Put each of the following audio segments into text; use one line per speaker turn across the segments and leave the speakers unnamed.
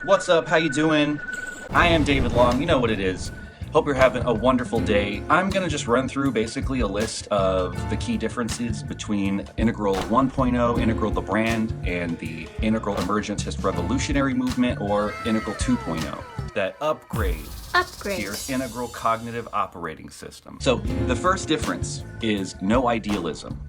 What's up? How you doing? I am David Long. You know what it is. Hope you're having a wonderful day. I'm going to just run through basically a list of the key differences between Integral 1.0, Integral the brand, and the Integral Emergentist Revolutionary Movement, or Integral 2.0, that upgrade to your integral cognitive operating system. So the first difference is no idealism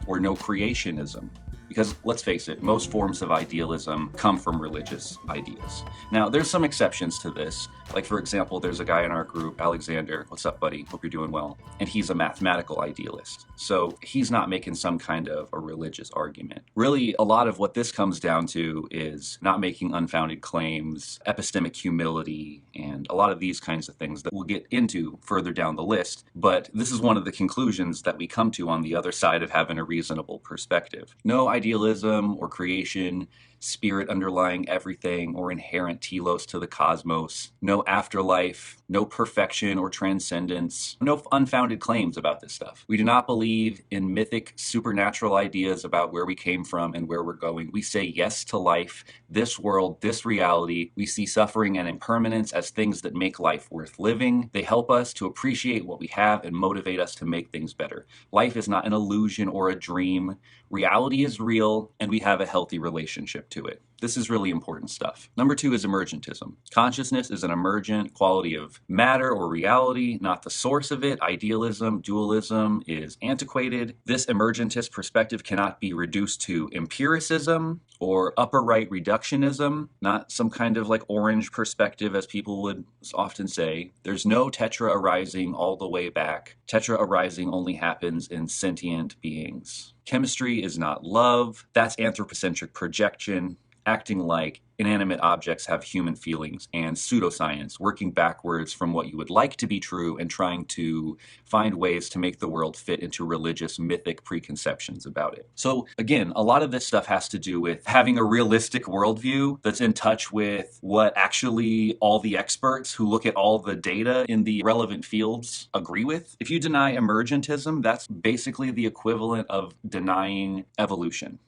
or no creationism. Because let's face it, most forms of idealism come from religious ideas. Now, there's some exceptions to this. Like, for example, there's a guy in our group, Alexander. What's up, buddy? Hope you're doing well. And he's a mathematical idealist. So he's not making some kind of a religious argument. Really, a lot of what this comes down to is not making unfounded claims, epistemic humility, and a lot of these kinds of things that we'll get into further down the list. But this is one of the conclusions that we come to on the other side of having a reasonable perspective. No idealism or creation, spirit underlying everything, or inherent telos to the cosmos, no afterlife, no perfection or transcendence, no unfounded claims about this stuff. We do not believe in mythic supernatural ideas about where we came from and where we're going. We say yes to life, this world, this reality. We see suffering and impermanence as things that make life worth living. They help us to appreciate what we have and motivate us to make things better. Life is not an illusion or a dream. Reality is real, and we have a healthy relationship to it. This is really important stuff. Number 2 is emergentism. Consciousness is an emergent quality of matter or reality, not the source of it. Idealism, dualism is antiquated. This emergentist perspective cannot be reduced to empiricism or upper right reductionism, not some kind of like orange perspective as people would often say. There's no tetra-arising all the way back. Tetra-arising only happens in sentient beings. Chemistry is not love. That's anthropocentric projection, acting like inanimate objects have human feelings, and pseudoscience, working backwards from what you would like to be true and trying to find ways to make the world fit into religious mythic preconceptions about it. So again, a lot of this stuff has to do with having a realistic worldview that's in touch with what actually all the experts who look at all the data in the relevant fields agree with. If you deny emergentism, that's basically the equivalent of denying evolution.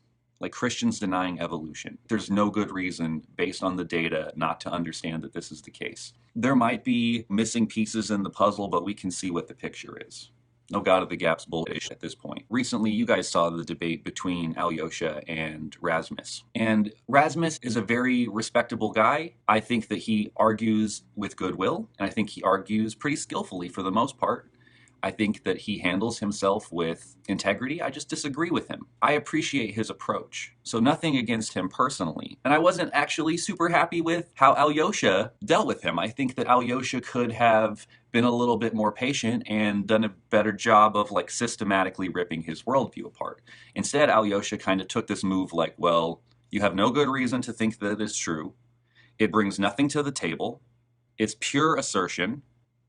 Like Christians denying evolution. There's no good reason, based on the data, not to understand that this is the case. There might be missing pieces in the puzzle, but we can see what the picture is. No God of the Gaps bullshit at this point. Recently, you guys saw the debate between Alyosha and Rasmus. And Rasmus is a very respectable guy. I think that he argues with goodwill, and I think he argues pretty skillfully for the most part. I think that he handles himself with integrity. I just disagree with him. I appreciate his approach. So nothing against him personally. And I wasn't actually super happy with how Alyosha dealt with him. I think that Alyosha could have been a little bit more patient and done a better job of like systematically ripping his worldview apart. Instead, Alyosha kind of took this move like, well, you have no good reason to think that it's true. It brings nothing to the table. It's pure assertion.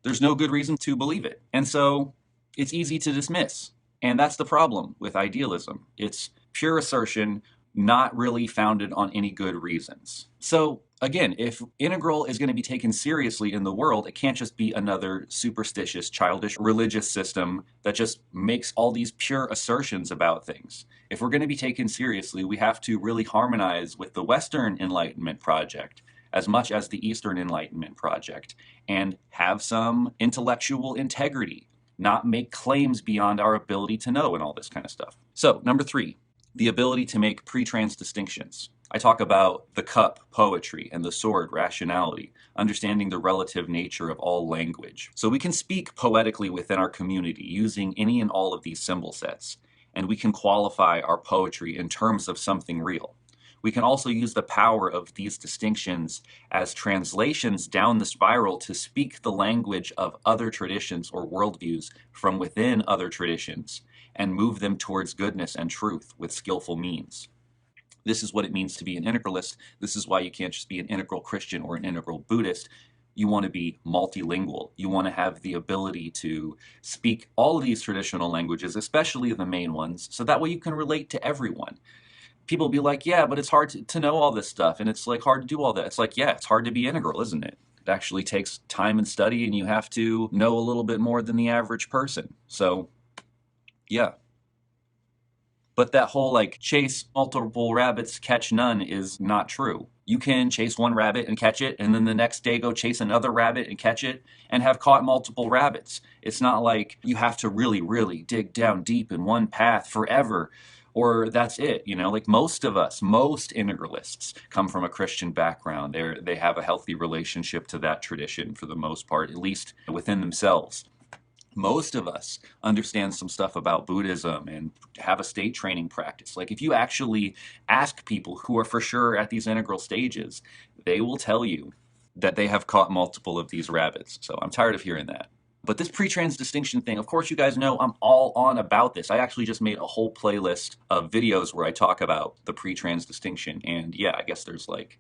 There's no good reason to believe it. And so it's easy to dismiss. And that's the problem with idealism. It's pure assertion, not really founded on any good reasons. So again, if integral is going to be taken seriously in the world, it can't just be another superstitious, childish religious system that just makes all these pure assertions about things. If we're going to be taken seriously, we have to really harmonize with the Western Enlightenment project as much as the Eastern Enlightenment project, and have some intellectual integrity, not make claims beyond our ability to know and all this kind of stuff. So, number 3, the ability to make pre-trans distinctions. I talk about the cup, poetry, and the sword, rationality, understanding the relative nature of all language. So we can speak poetically within our community using any and all of these symbol sets, and we can qualify our poetry in terms of something real. We can also use the power of these distinctions as translations down the spiral to speak the language of other traditions or worldviews from within other traditions and move them towards goodness and truth with skillful means. This is what it means to be an integralist. This is why you can't just be an integral Christian or an integral Buddhist. You want to be multilingual. You want to have the ability to speak all of these traditional languages, especially the main ones, so that way you can relate to everyone. People be like, yeah, but it's hard to know all this stuff, and it's like hard to do all that. It's like, yeah, it's hard to be integral, isn't it? It actually takes time and study, and you have to know a little bit more than the average person. So, yeah. But that whole like chase multiple rabbits, catch none is not true. You can chase one rabbit and catch it, and then the next day go chase another rabbit and catch it, and have caught multiple rabbits. It's not like you have to really, really dig down deep in one path forever, or that's it. You know, like most of us, most integralists come from a Christian background. They have a healthy relationship to that tradition for the most part, at least within themselves. Most of us understand some stuff about Buddhism and have a state training practice. Like if you actually ask people who are for sure at these integral stages, they will tell you that they have caught multiple of these rabbits. So I'm tired of hearing that. But this pre-trans distinction thing, of course you guys know I'm all on about this. I actually just made a whole playlist of videos where I talk about the pre-trans distinction. And yeah, I guess there's like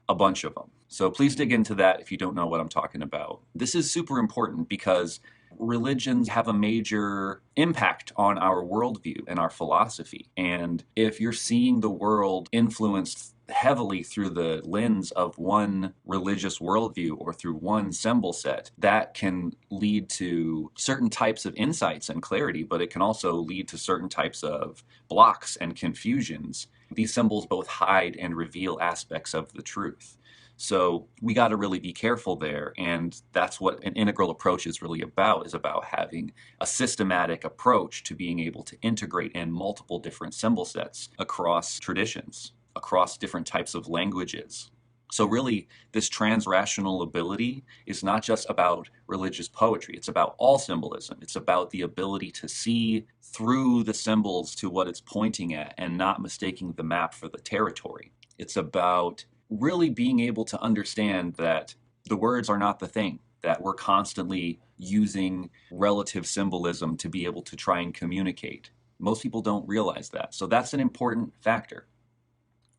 a bunch of them. So please dig into that if you don't know what I'm talking about. This is super important because religions have a major impact on our worldview and our philosophy. And if you're seeing the world influenced heavily through the lens of one religious worldview or through one symbol set, that can lead to certain types of insights and clarity, but it can also lead to certain types of blocks and confusions. These symbols both hide and reveal aspects of the truth. So we got to really be careful there, and that's what an integral approach is really about, is about having a systematic approach to being able to integrate in multiple different symbol sets across traditions, across different types of languages. So really, this transrational ability is not just about religious poetry. It's about all symbolism. It's about the ability to see through the symbols to what it's pointing at and not mistaking the map for the territory. It's about really being able to understand that the words are not the thing, that we're constantly using relative symbolism to be able to try and communicate. Most people don't realize that. So that's an important factor.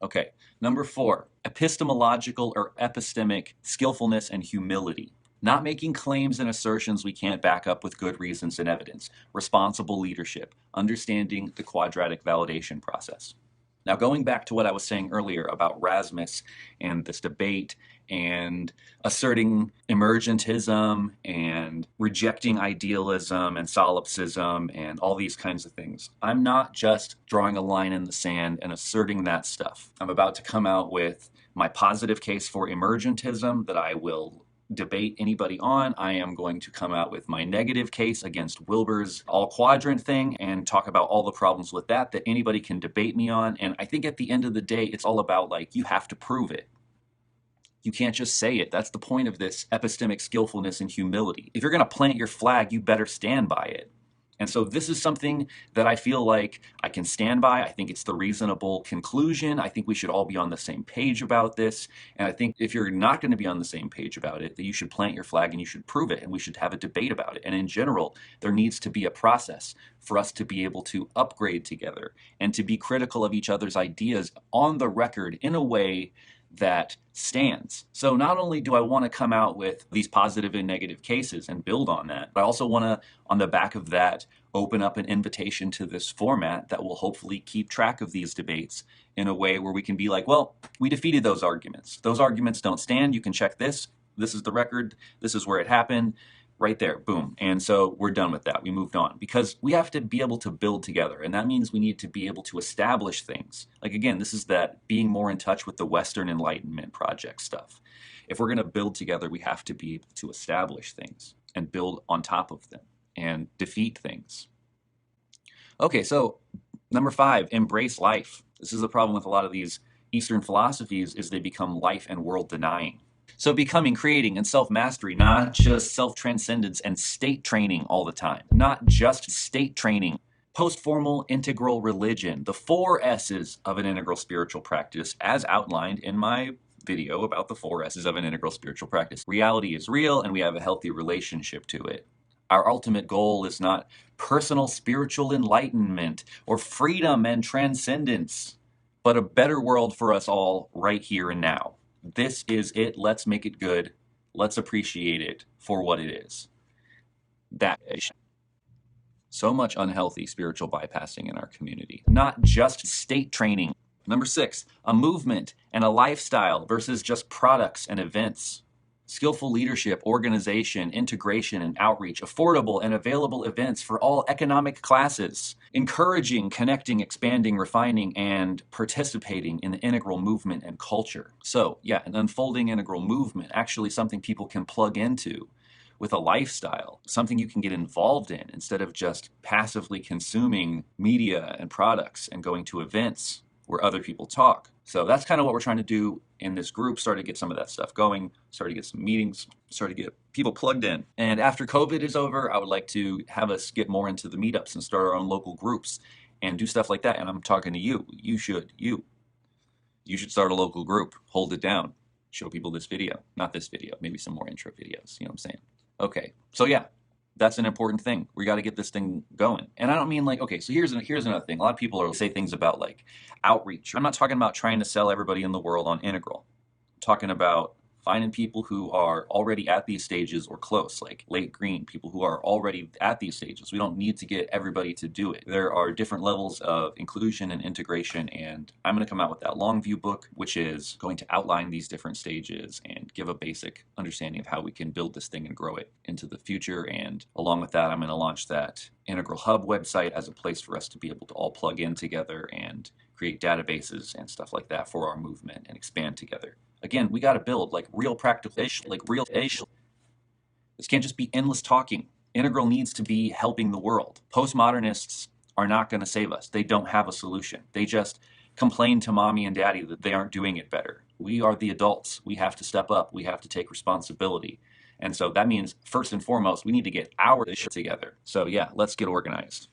Okay, number 4, epistemological or epistemic skillfulness and humility. Not making claims and assertions we can't back up with good reasons and evidence. Responsible leadership. Understanding the quadratic validation process. Now, going back to what I was saying earlier about Rasmus and this debate and asserting emergentism and rejecting idealism and solipsism and all these kinds of things, I'm not just drawing a line in the sand and asserting that stuff. I'm about to come out with my positive case for emergentism that I will debate anybody on. I am going to come out with my negative case against Wilbur's all quadrant thing and talk about all the problems with that anybody can debate me on. And I think at the end of the day, it's all about like, you have to prove it. You can't just say it. That's the point of this epistemic skillfulness and humility. If you're going to plant your flag, you better stand by it. And so this is something that I feel like I can stand by. I think it's the reasonable conclusion. I think we should all be on the same page about this. And I think if you're not going to be on the same page about it, that you should plant your flag and you should prove it, and we should have a debate about it. And in general, there needs to be a process for us to be able to upgrade together and to be critical of each other's ideas on the record in a way that stands. So not only do I want to come out with these positive and negative cases and build on that, but I also want to, on the back of that, open up an invitation to this format that will hopefully keep track of these debates in a way where we can be like, well, we defeated those arguments. Those arguments don't stand. You can check this. This is the record. This is where it happened. Right there, boom. And so we're done with that. We moved on because we have to be able to build together. And that means we need to be able to establish things. Like, again, this is that being more in touch with the Western Enlightenment project stuff. If we're going to build together, we have to be able to establish things and build on top of them and defeat things. Okay, so number 5, embrace life. This is the problem with a lot of these Eastern philosophies is they become life and world denying. So becoming, creating, and self-mastery, not just self-transcendence and state training all the time. Not just state training. Post-formal integral religion. The 4 S's of an integral spiritual practice as outlined in my video about the 4 S's of an integral spiritual practice. Reality is real and we have a healthy relationship to it. Our ultimate goal is not personal spiritual enlightenment or freedom and transcendence, but a better world for us all right here and now. This is it. Let's make it good. Let's appreciate it for what it is. That is so much unhealthy spiritual bypassing in our community. Not just state training. Number 6, a movement and a lifestyle versus just products and events. skillful leadership, organization, integration, and outreach, affordable and available events for all economic classes, encouraging, connecting, expanding, refining, and participating in the integral movement and culture. So, yeah, an unfolding integral movement, actually something people can plug into with a lifestyle, something you can get involved in instead of just passively consuming media and products and going to events where other people talk. So that's kind of what we're trying to do in this group, start to get some of that stuff going, start to get some meetings, start to get people plugged in. And after COVID is over, I would like to have us get more into the meetups and start our own local groups and do stuff like that. And I'm talking to you. You should start a local group, hold it down, show people this video, not this video, maybe some more intro videos, you know what I'm saying? Okay, so yeah, that's an important thing. We got to get this thing going. And I don't mean like, okay, so here's another thing. A lot of people say things about like outreach. I'm not talking about trying to sell everybody in the world on integral. I'm talking about finding people who are already at these stages or close, like late green, people who are already at these stages. We don't need to get everybody to do it. There are different levels of inclusion and integration, and I'm going to come out with that long view book, which is going to outline these different stages and give a basic understanding of how we can build this thing and grow it into the future. And along with that, I'm going to launch that Integral Hub website as a place for us to be able to all plug in together and create databases and stuff like that for our movement and expand together. Again, we got to build like real practical, like real. This can't just be endless talking. Integral needs to be helping the world. Postmodernists are not going to save us. They don't have a solution. They just complain to mommy and daddy that they aren't doing it better. We are the adults. We have to step up. We have to take responsibility. And so that means, first and foremost, we need to get our shit together. So yeah, let's get organized.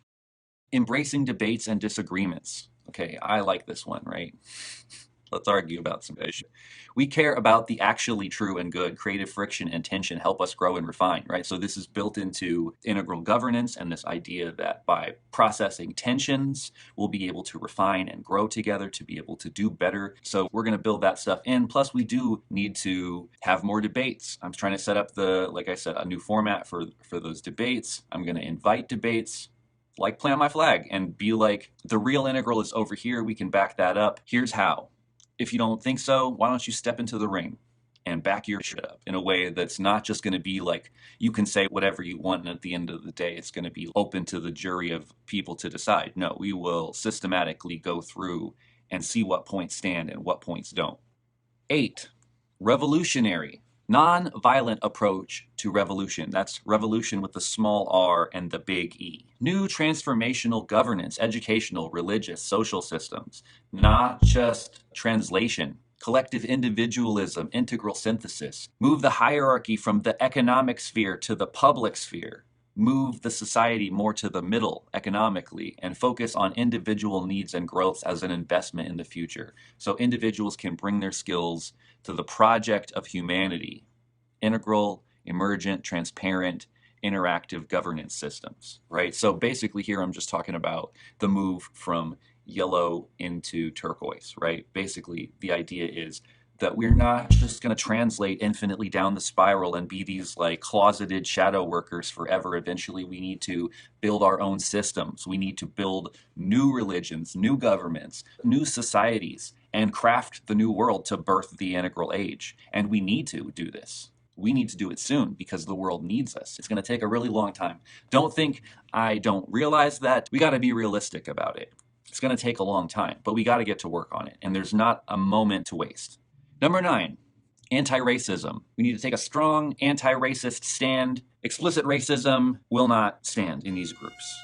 Embracing debates and disagreements. Okay, I like this one, right? Let's argue about some issue. We care about the actually true and good. Creative friction and tension help us grow and refine, right? So this is built into integral governance and this idea that by processing tensions, we'll be able to refine and grow together to be able to do better. So we're going to build that stuff in. Plus, we do need to have more debates. I'm trying to set up like I said, a new format for those debates. I'm going to invite debates, like plant my flag, and be like, the real integral is over here. We can back that up. Here's how. If you don't think so, why don't you step into the ring and back your shit up in a way that's not just going to be like you can say whatever you want, and at the end of the day, it's going to be open to the jury of people to decide. No, we will systematically go through and see what points stand and what points don't. 8, revolutionary. Non-violent approach to revolution. That's revolution with the small r and the big E. New transformational governance, educational, religious, social systems, not just translation. Collective individualism, integral synthesis. Move the hierarchy from the economic sphere to the public sphere. Move the society more to the middle economically and focus on individual needs and growth as an investment in the future. So individuals can bring their skills to the project of humanity. Integral, emergent, transparent, interactive governance systems, right? So basically here I'm just talking about the move from yellow into turquoise, right? Basically the idea is that we're not just going to translate infinitely down the spiral and be these like closeted shadow workers forever. Eventually, we need to build our own systems. We need to build new religions, new governments, new societies, and craft the new world to birth the integral age. And we need to do this. We need to do it soon because the world needs us. It's going to take a really long time. Don't think I don't realize that. We got to be realistic about it. It's going to take a long time, but we got to get to work on it. And there's not a moment to waste. Number 9, anti-racism. We need to take a strong anti-racist stand. Explicit racism will not stand in these groups.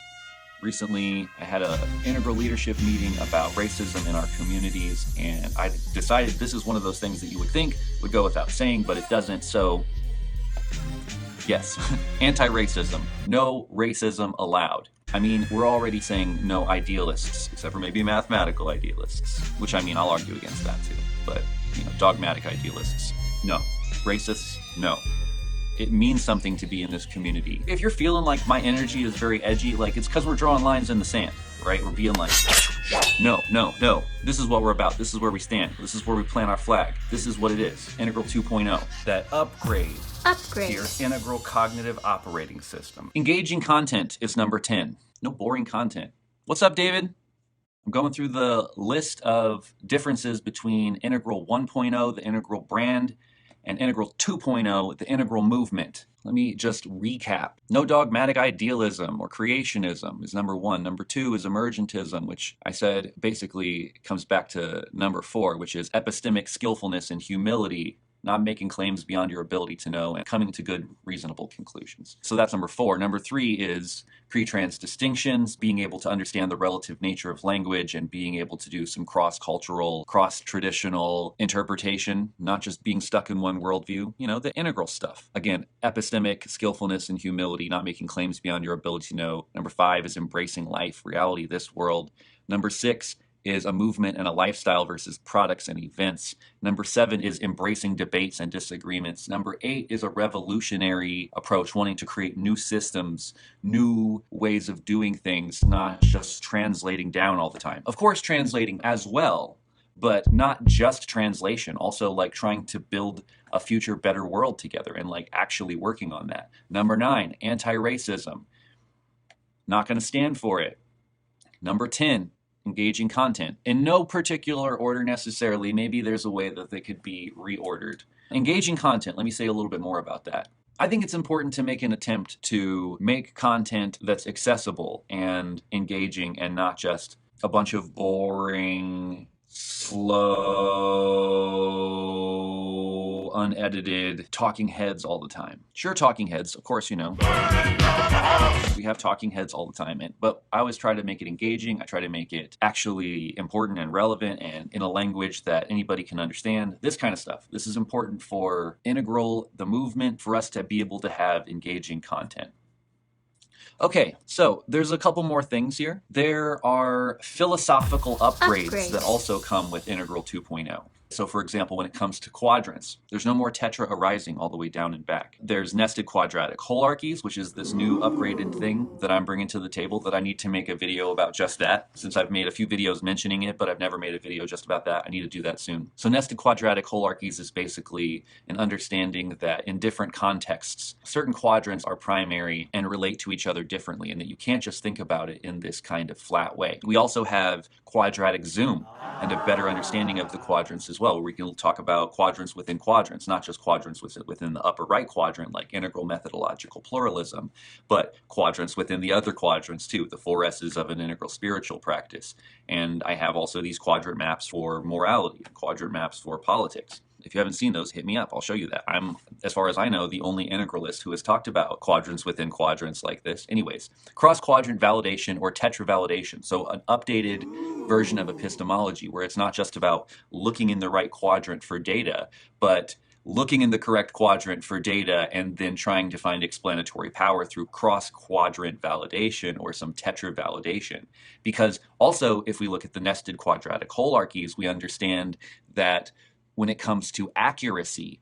Recently, I had an integral leadership meeting about racism in our communities, and I decided this is one of those things that you would think would go without saying, but it doesn't. So, yes, anti-racism. No racism allowed. I mean, we're already saying no idealists, except for maybe mathematical idealists, which I mean, I'll argue against that too. But, dogmatic idealists, no. Racists, no. It means something to be in this community. If you're feeling like my energy is very edgy, like it's because we're drawing lines in the sand, right? We're being like, no, no, no. This is what we're about. This is where we stand. This is where we plant our flag. This is what it is. Integral 2.0. That upgrade to your integral cognitive operating system. Engaging content is number 10. No boring content. What's up, David? I'm going through the list of differences between Integral 1.0, the integral brand, and integral 2.0, the integral movement. Let me just recap. No dogmatic idealism or creationism is number 1. Number 2 is emergentism, which I said basically comes back to number 4, which is epistemic skillfulness and humility, not making claims beyond your ability to know and coming to good, reasonable conclusions. So that's number 4. Number 3 is pre-trans distinctions, being able to understand the relative nature of language and being able to do some cross-cultural, cross-traditional interpretation, not just being stuck in one worldview, you know, the integral stuff. Again, epistemic skillfulness and humility, not making claims beyond your ability to know. Number 5 is embracing life, reality, this world. Number 6 is a movement and a lifestyle versus products and events. Number 7 is embracing debates and disagreements. Number 8 is a revolutionary approach, wanting to create new systems, new ways of doing things, not just translating down all the time. Of course, translating as well, but not just translation, also like trying to build a future better world together and like actually working on that. Number 9, anti-racism. Not going to stand for it. Number 10, engaging content. In no particular order necessarily, maybe there's a way that they could be reordered. Engaging content, let me say a little bit more about that. I think it's important to make an attempt to make content that's accessible and engaging and not just a bunch of boring, slow, unedited talking heads all the time. Sure, talking heads, of course, you know. We have talking heads all the time, but I always try to make it engaging. I try to make it actually important and relevant and in a language that anybody can understand. This kind of stuff. This is important for integral, the movement, for us to be able to have engaging content. Okay, so there's a couple more things here. There are philosophical upgrades that also come with Integral 2.0. So for example, when it comes to quadrants, there's no more tetra-arising all the way down and back. There's nested quadratic Holarcies, which is this new upgraded thing that I'm bringing to the table that I need to make a video about just that. Since I've made a few videos mentioning it, but I've never made a video just about that, I need to do that soon. So nested quadratic Holarcies is basically an understanding that in different contexts, certain quadrants are primary and relate to each other differently, and that you can't just think about it in this kind of flat way. We also have Quadratic Zoom and a better understanding of the quadrants as well, where we can talk about quadrants within quadrants, not just quadrants within the upper right quadrant, like integral methodological pluralism, but quadrants within the other quadrants too, the 4 S's of an integral spiritual practice. And I have also these quadrant maps for morality, quadrant maps for politics. If you haven't seen those, hit me up. I'll show you that. I'm, as far as I know, the only integralist who has talked about quadrants within quadrants like this. Anyways, cross-quadrant validation or tetra-validation. So an updated version of epistemology where it's not just about looking in the right quadrant for data, but looking in the correct quadrant for data and then trying to find explanatory power through cross-quadrant validation or some tetra-validation. Because also, if we look at the nested quadratic Holarcies, we understand that when it comes to accuracy,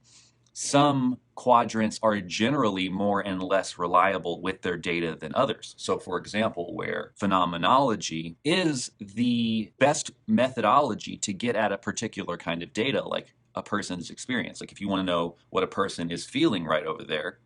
some quadrants are generally more and less reliable with their data than others. So for example, where phenomenology is the best methodology to get at a particular kind of data, like a person's experience. Like if you want to know what a person is feeling right over there,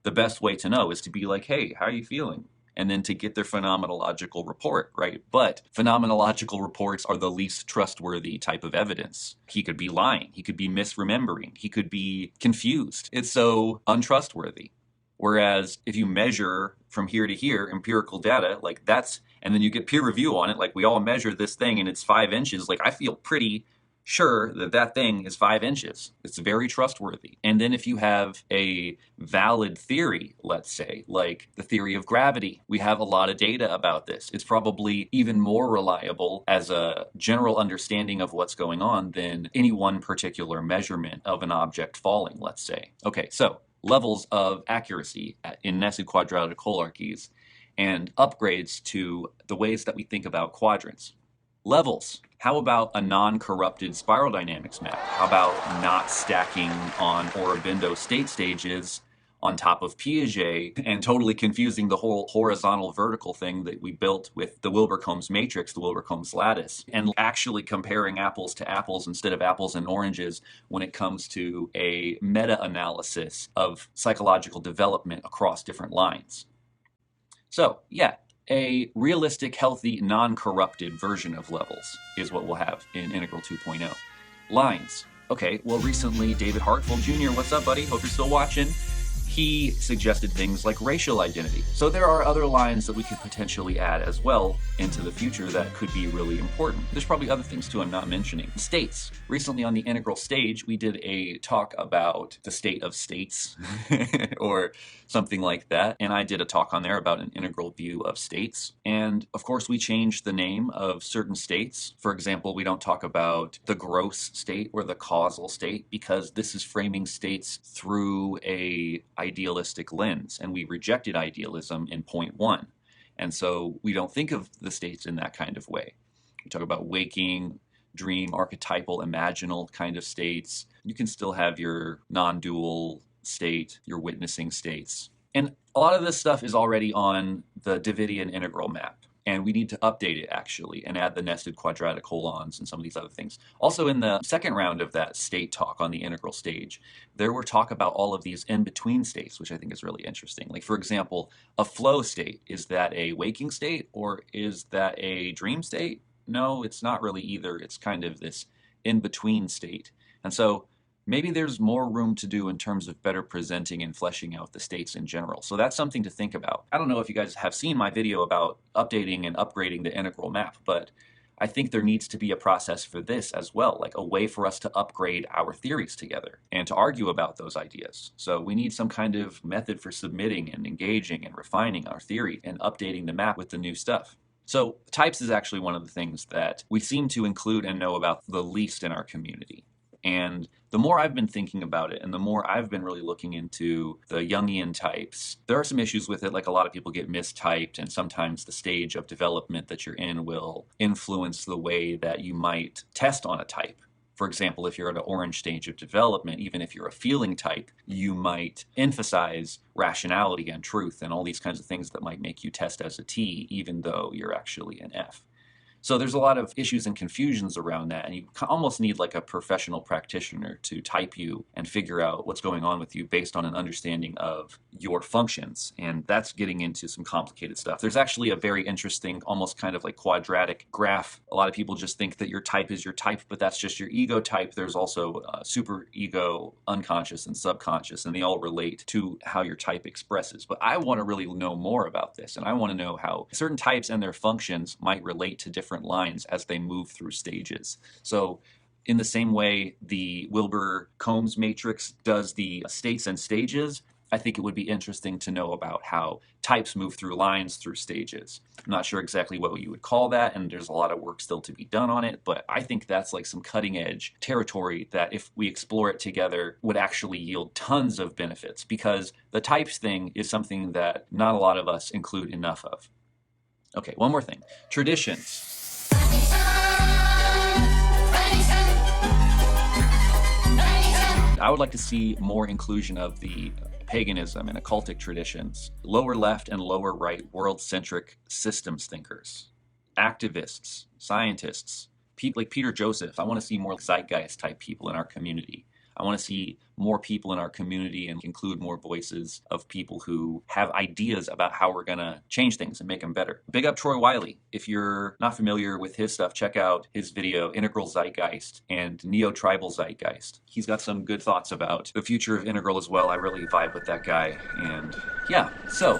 the best way to know is to be like, hey, how are you feeling? And then to get their phenomenological report, right? But phenomenological reports are the least trustworthy type of evidence. He could be lying. He could be misremembering. He could be confused. It's so untrustworthy. Whereas if you measure from here to here empirical data, like that's, and then you get peer review on it, like we all measure this thing and it's 5 inches, like I feel pretty sure that that thing is 5 inches. It's very trustworthy. And then if you have a valid theory, let's say, like the theory of gravity, we have a lot of data about this. It's probably even more reliable as a general understanding of what's going on than any one particular measurement of an object falling, let's say. Okay, so levels of accuracy in nested quadratic Holarcies and upgrades to the ways that we think about quadrants. Levels. How about a non-corrupted spiral dynamics map? How about not stacking on Aurobindo state stages on top of Piaget and totally confusing the whole horizontal vertical thing that we built with the Wilbur-Combs matrix, the Wilbur-Combs lattice, and actually comparing apples to apples instead of apples and oranges when it comes to a meta-analysis of psychological development across different lines. So, yeah. A realistic, healthy, non-corrupted version of levels is what we'll have in Integral 2.0. Lines. Okay, well, recently David Hartful Jr., what's up, buddy? Hope you're still watching. He suggested things like racial identity. So there are other lines that we could potentially add as well into the future that could be really important. There's probably other things too I'm not mentioning. States. Recently on the integral stage, we did a talk about the state of states or something like that. And I did a talk on there about an integral view of states. And of course, we changed the name of certain states. For example, we don't talk about the gross state or the causal state because this is framing states through a idealistic lens, and we rejected idealism in point one. And so we don't think of the states in that kind of way. We talk about waking, dream, archetypal, imaginal kind of states. You can still have your non-dual state, your witnessing states. And a lot of this stuff is already on the Davidian integral map. And we need to update it, actually, and add the nested quadratic holons and some of these other things. Also, in the second round of that state talk on the integral stage, there were talk about all of these in-between states, which I think is really interesting. Like, for example, a flow state. Is that a waking state or is that a dream state? No, it's not really either. It's kind of this in-between state. And so maybe there's more room to do in terms of better presenting and fleshing out the states in general. So that's something to think about. I don't know if you guys have seen my video about updating and upgrading the integral map, but I think there needs to be a process for this as well, like a way for us to upgrade our theories together and to argue about those ideas. So we need some kind of method for submitting and engaging and refining our theory and updating the map with the new stuff. So types is actually one of the things that we seem to include and know about the least in our community. And the more I've been thinking about it and the more I've been really looking into the Jungian types, there are some issues with it, like a lot of people get mistyped, and sometimes the stage of development that you're in will influence the way that you might test on a type. For example, if you're at an orange stage of development, even if you're a feeling type, you might emphasize rationality and truth and all these kinds of things that might make you test as a T, even though you're actually an F. So there's a lot of issues and confusions around that, and you almost need like a professional practitioner to type you and figure out what's going on with you based on an understanding of your functions, and that's getting into some complicated stuff. There's actually a very interesting, almost kind of like quadratic graph. A lot of people just think that your type is your type, but that's just your ego type. There's also super ego, unconscious, and subconscious, and they all relate to how your type expresses. But I want to really know more about this, and I want to know how certain types and their functions might relate to different lines as they move through stages. So in the same way the Wilbur-Combs matrix does the states and stages, I think it would be interesting to know about how types move through lines through stages. I'm not sure exactly what you would call that, and there's a lot of work still to be done on it, but I think that's like some cutting edge territory that if we explore it together would actually yield tons of benefits, because the types thing is something that not a lot of us include enough of. Okay, one more thing. Traditions. I would like to see more inclusion of the paganism and occultic traditions, lower left and lower right world-centric systems thinkers, activists, scientists, people like Peter Joseph. I want to see more zeitgeist type people in our community. I want to see more people in our community and include more voices of people who have ideas about how we're going to change things and make them better. Big up Troy Wiley. If you're not familiar with his stuff, check out his video, Integral Zeitgeist and Neo-Tribal Zeitgeist. He's got some good thoughts about the future of integral as well. I really vibe with that guy. And yeah, so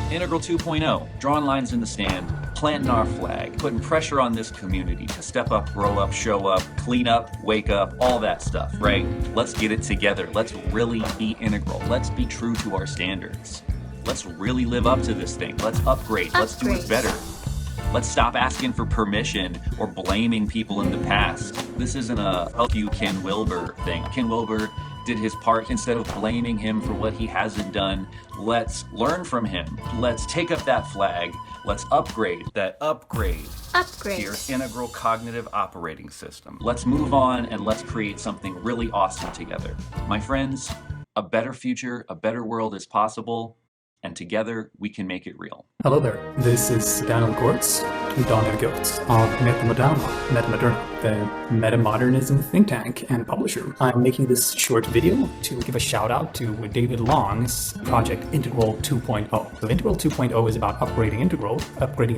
Integral 2.0, drawing lines in the sand, planting our flag, putting pressure on this community to step up, grow up, show up, clean up, wake up, all that stuff, right? Let's get it together. Let's really be integral. Let's be true to our standards. Let's really live up to this thing. Let's upgrade. Let's do it better. Let's stop asking for permission or blaming people in the past. This isn't a help you Ken Wilber thing. Ken Wilber did his part. Instead of blaming him for what he hasn't done, let's learn from him. Let's take up that flag. Let's upgrade that upgrade to your integral cognitive operating system. Let's move on and let's create something really awesome together. My friends, a better future, a better world is possible, and together we can make it real.
Hello there, this is Daniel Gortz, Donnergott of Meta-modernism, the Meta-modernism think tank and publisher. I'm making this short video to give a shout out to David Long's project Integral 2.0. So Integral 2.0 is about upgrading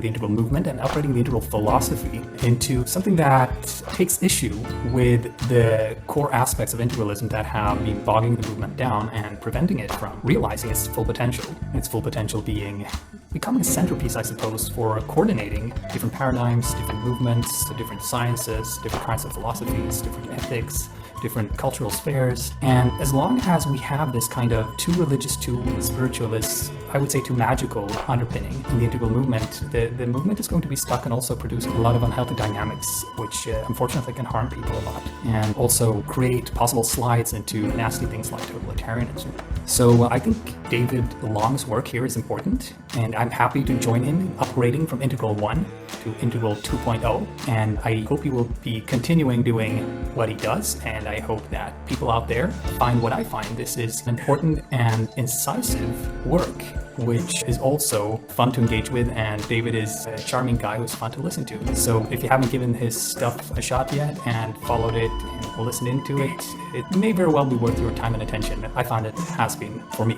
the integral movement and upgrading the integral philosophy into something that takes issue with the core aspects of integralism that have been bogging the movement down and preventing it from realizing its full potential. Its full potential being becoming a centerpiece, I suppose, for coordinating different paradigms, different movements, different sciences, different kinds of philosophies, different ethics, different cultural spheres. And as long as we have this kind of too religious, too spiritualist, I would say too magical underpinning in the integral movement, the movement is going to be stuck and also produce a lot of unhealthy dynamics, which unfortunately can harm people a lot and also create possible slides into nasty things like totalitarianism. So I think David Long's work here is important, and I'm happy to join him in upgrading from Integral 1 to Integral 2.0, and I hope he will be continuing doing what he does, and I hope that people out there find what I find. This is important and incisive work, which is also fun to engage with, and David is a charming guy who's fun to listen to. So if you haven't given his stuff a shot yet and followed it and listened into it, it may very well be worth your time and attention. I find it has been for me.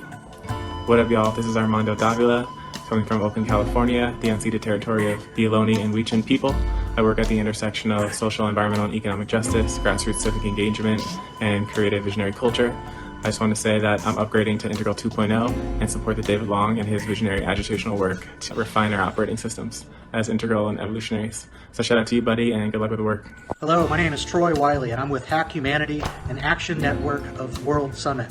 What up, y'all? This is Armando Davila, coming from Oakland, California, the unceded territory of the Ohlone and Weechan people. I work at the intersection of social, environmental, and economic justice, grassroots civic engagement, and creative visionary culture. I just want to say that I'm upgrading to Integral 2.0 and support the David Long and his visionary agitational work to refine our operating systems as integral and evolutionaries. So shout out to you, buddy, and good luck with the work.
Hello, my name is Troy Wiley, and I'm with Hack Humanity, an action network of World Summit.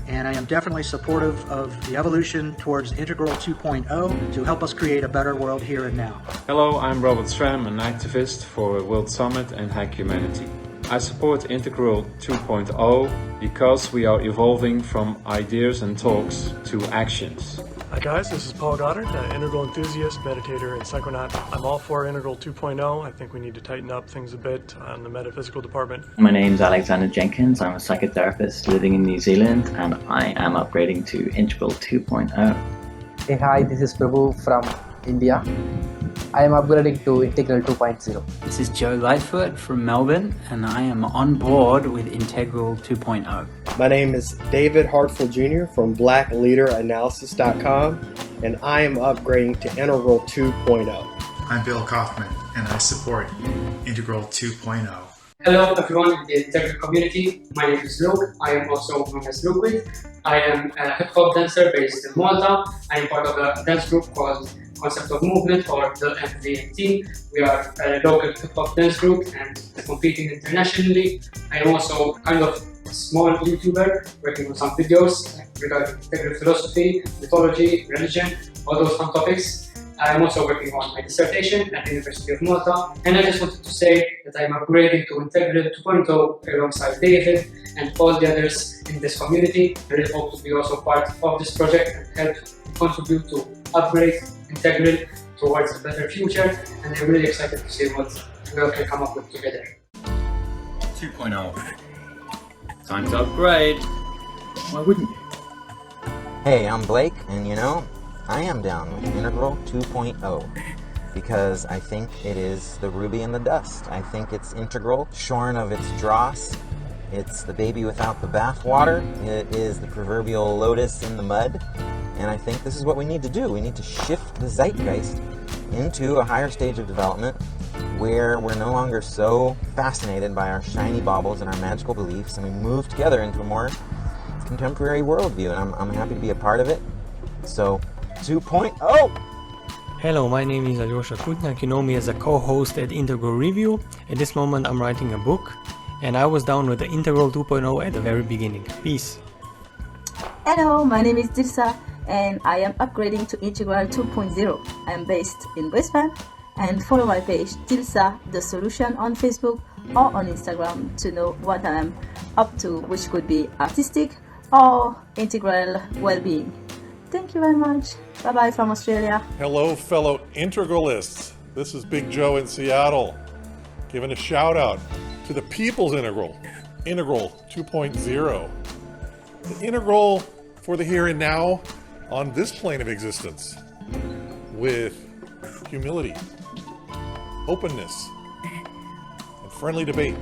And I am definitely supportive of the evolution towards Integral 2.0 to help us create a better world here and now.
Hello, I'm Robert Stram, an activist for World Summit and Hack Humanity. I support Integral 2.0 because we are evolving from ideas and talks to actions.
Hi guys, this is Paul Goddard, an integral enthusiast, meditator, and psychonaut. I'm all for Integral 2.0. I think we need to tighten up things a bit on the metaphysical department.
My name's Alexander Jenkins. I'm a psychotherapist living in New Zealand, and I am upgrading to Integral 2.0.
Hey, hi, this is Prabhu from India. I am upgrading to Integral 2.0.
This is Joe Lightfoot from Melbourne, and I am on board with Integral 2.0.
My name is David Hartful Jr. from BlackLeaderAnalysis.com, and I am upgrading to Integral 2.0.
I'm Bill Kaufman, and I support Integral 2.0.
Hello everyone in the Integral community. My name is Luke. I am also known as Liquid. I am a hip-hop dancer based in Malta. I am part of a dance group called Concept of Movement, or the MVMT. We are a local hip-hop dance group and competing internationally. I am also kind of a small YouTuber working on some videos regarding integral philosophy, mythology, religion, all those fun topics. I am also working on my dissertation at the University of Malta, and I just wanted to say that I am upgrading to Integral 2.0 alongside David and all the others in this community. I really hope to be also part of this project and help contribute to upgrade Integral towards a better future, and I'm really excited to see what we all can come up with together.
2.0.
Time to upgrade.
Why wouldn't you?
Hey, I'm Blake, and I am down with Integral 2.0 because I think it is the ruby in the dust. I think it's integral, shorn of its dross. It's the baby without the bathwater. It is the proverbial lotus in the mud. And I think this is what we need to do. We need to shift the zeitgeist into a higher stage of development where we're no longer so fascinated by our shiny baubles and our magical beliefs, and we move together into a more contemporary worldview. And I'm happy to be a part of it. So, 2.0!
Hello, my name is Alyosha Kutnak. You know me as a co-host at Integral Review. At this moment I'm writing a book, and I was down with the Integral 2.0 at the very beginning. Peace.
Hello, my name is Dirsa, and I am upgrading to Integral 2.0. I am based in Brisbane, and follow my page Dirsa The Solution on Facebook or on Instagram to know what I am up to, which could be artistic or integral well-being. Thank you very much. Bye-bye from Australia.
Hello, fellow integralists. This is Big Joe in Seattle, giving a shout out to the People's Integral, Integral 2.0. The integral for the here and now on this plane of existence. with humility, openness, and friendly debate.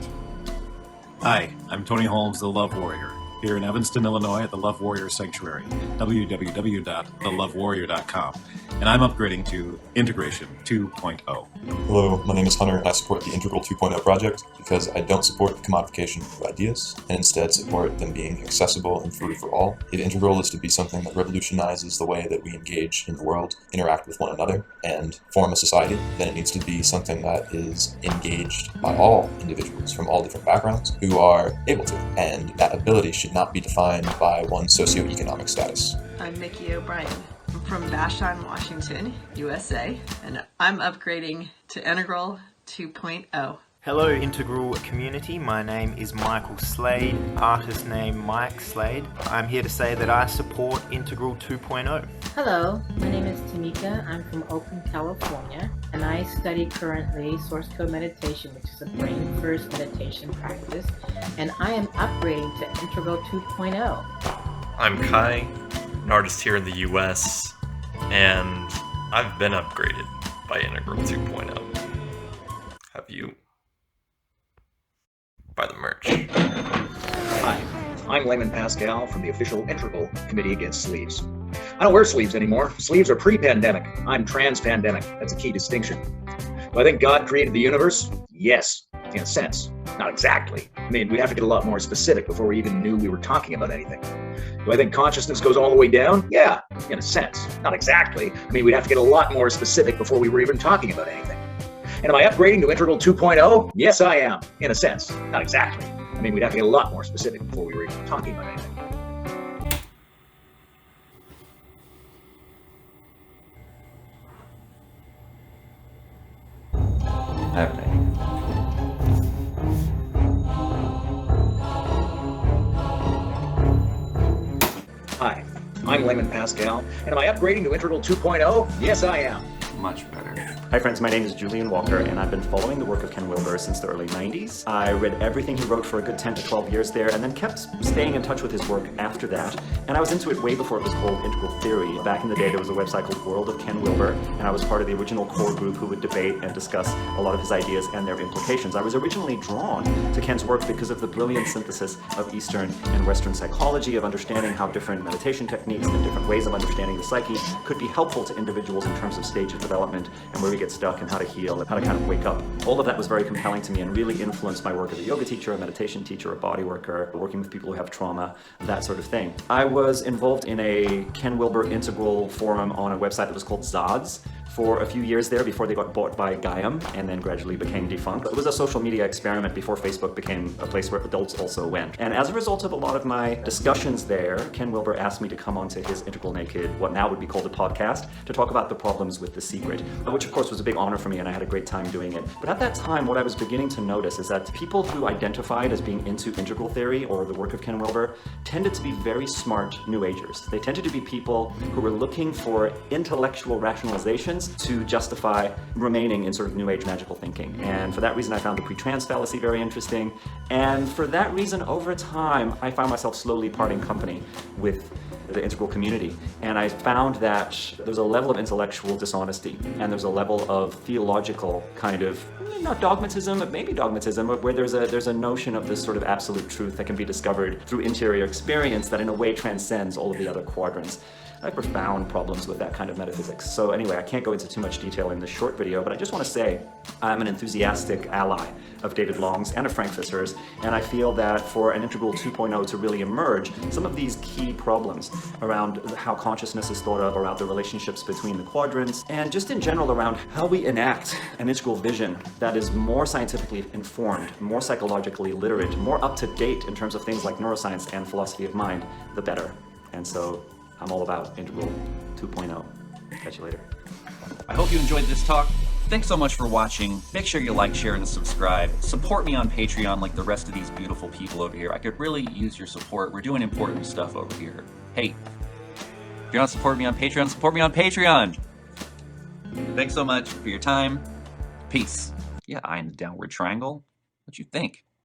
Hi, I'm Tony Holmes, the Love Warrior, here in Evanston, Illinois at the Love Warrior Sanctuary, www.thelovewarrior.com, and I'm upgrading to Integration 2.0.
Hello, my name is Hunter, and I support the Integral 2.0 project because I don't support the commodification of ideas, and instead support them being accessible and free for all. If Integral is to be something that revolutionizes the way that we engage in the world, interact with one another, and form a society, then it needs to be something that is engaged by all individuals from all different backgrounds who are able to, and that ability should not be defined by one's socioeconomic status.
I'm Mickey O'Brien. I'm from Vashon, Washington, USA, and I'm upgrading to Integral 2.0.
Hello Integral community, my name is Michael Slade, artist name Mike Slade. I'm here to say that I support Integral 2.0.
Hello, my name is Tamika, I'm from Oakland, California, and I study currently source code meditation, which is a brain first meditation practice, and I am upgrading to Integral 2.0.
I'm Kai, an artist here in the US, and I've been upgraded by Integral 2.0. Have you? By the merch.
Hi, I'm Layman Pascal from the official Integral Committee Against Sleeves. I don't wear sleeves anymore. Sleeves are pre-pandemic. I'm trans-pandemic. That's a key distinction. Do I think God created the universe? Yes, in a sense. Not exactly. I mean, we'd have to get a lot more specific before we even knew we were talking about anything. Do I think consciousness goes all the way down? Yeah, in a sense. Not exactly. I mean, we'd have to get a lot more specific before we were even talking about anything. And am I upgrading to Integral 2.0? Yes, I am, in a sense. Not exactly. I mean, we'd have to get a lot more specific before we were even talking about anything. Hi, I'm Layman Pascal, and am I upgrading to Integral 2.0? Yes, I am.
Much better. Hi friends, my name is Julian Walker, and I've been following the work of Ken Wilber since the early 90s. I read everything he wrote for a good 10 to 12 years there, and then kept staying in touch with his work after that. And I was into it way before it was called Integral Theory. Back in the day, there was a website called World of Ken Wilber, and I was part of the original core group who would debate and discuss a lot of his ideas and their implications. I was originally drawn to Ken's work because of the brilliant synthesis of Eastern and Western psychology, of understanding how different meditation techniques and different ways of understanding the psyche could be helpful to individuals in terms of stage of development and where we get stuck and how to heal and how to kind of wake up. All of that was very compelling to me and really influenced my work as a yoga teacher, a meditation teacher, a body worker, working with people who have trauma, that sort of thing. I was involved in a Ken Wilber Integral forum on a website that was called Zods for a few years there before they got bought by Gaiam and then gradually became defunct. It was a social media experiment before Facebook became a place where adults also went. And as a result of a lot of my discussions there, Ken Wilber asked me to come onto his Integral Naked, what now would be called a podcast, to talk about the problems with The Secret, which of course was a big honor for me and I had a great time doing it. But at that time, what I was beginning to notice is that people who identified as being into integral theory or the work of Ken Wilber tended to be very smart New Agers. They tended to be people who were looking for intellectual rationalizations to justify remaining in sort of New Age magical thinking. And for that reason, I found the pre-trans fallacy very interesting. And for that reason, over time, I found myself slowly parting company with the integral community. And I found that there's a level of intellectual dishonesty and there's a level of theological kind of, not dogmatism, but maybe dogmatism, but where there's a notion of this sort of absolute truth that can be discovered through interior experience that in a way transcends all of the other quadrants. I have profound problems with that kind of metaphysics. So anyway, I can't go into too much detail in this short video, but I just want to say I'm an enthusiastic ally of David Long's and of Frank Fisher's, and I feel that for an Integral 2.0 to really emerge, some of these key problems around how consciousness is thought of, around the relationships between the quadrants, and just in general around how we enact an integral vision that is more scientifically informed, more psychologically literate, more up-to-date in terms of things like neuroscience and philosophy of mind, the better. And so I'm all about Integral 2.0. Catch you later.
I hope you enjoyed this talk. Thanks so much for watching. Make sure you like, share, and subscribe. Support me on Patreon like the rest of these beautiful people over here. I could really use your support. We're doing important stuff over here. Hey, if you're not supporting me on Patreon, support me on Patreon. Thanks so much for your time. Peace. Yeah, eye in the downward triangle. What you think?